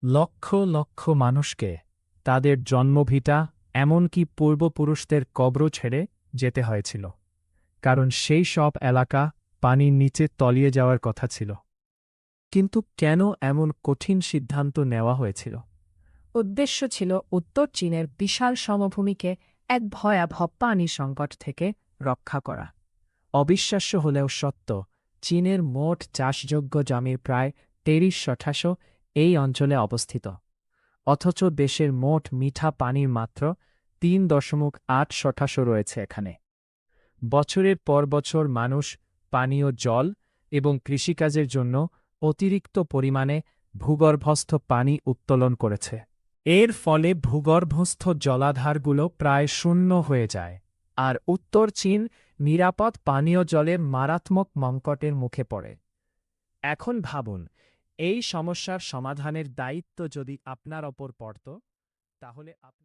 লক্ষ লক্ষ মানুষকে তাদের জন্মভিটা এমনকি পূর্বপুরুষদের কবরও ছেড়ে যেতে হয়েছিল, কারণ সেই সব এলাকা পানির নিচে তলিয়ে যাওয়ার কথা ছিল। কিন্তু কেন এমন কঠিন সিদ্ধান্ত নেওয়া হয়েছিল? উদ্দেশ্য ছিল উত্তর চীনের বিশাল সমভূমিকে এক ভয়াবহ পানি সংকট থেকে রক্ষা করা। অবিশ্বাস্য হলেও সত্য, চীনের মোট চাষযোগ্য জমির প্রায় ৩৩% এই অঞ্চলে অবস্থিত। অথচ দেশের মোট মিঠা পানির মাত্র ৩.৮% রয়েছে এখানে। বছরের পর বছর মানুষ পানীয় জল এবং কৃষিকাজের জন্য অতিরিক্ত পরিমাণে ভূগর্ভস্থ পানি উত্তোলন করেছে। এর ফলে ভূগর্ভস্থ জলাধারগুলো প্রায় শূন্য হয়ে যায়, আর উত্তর চীন নিরাপদ পানীয় জলের মারাত্মক সংকটের মুখে পড়ে। এখন ভাবুন, এই সমস্যার সমাধানের দায়িত্ব যদি আপনার ওপর পড়ত, তাহলে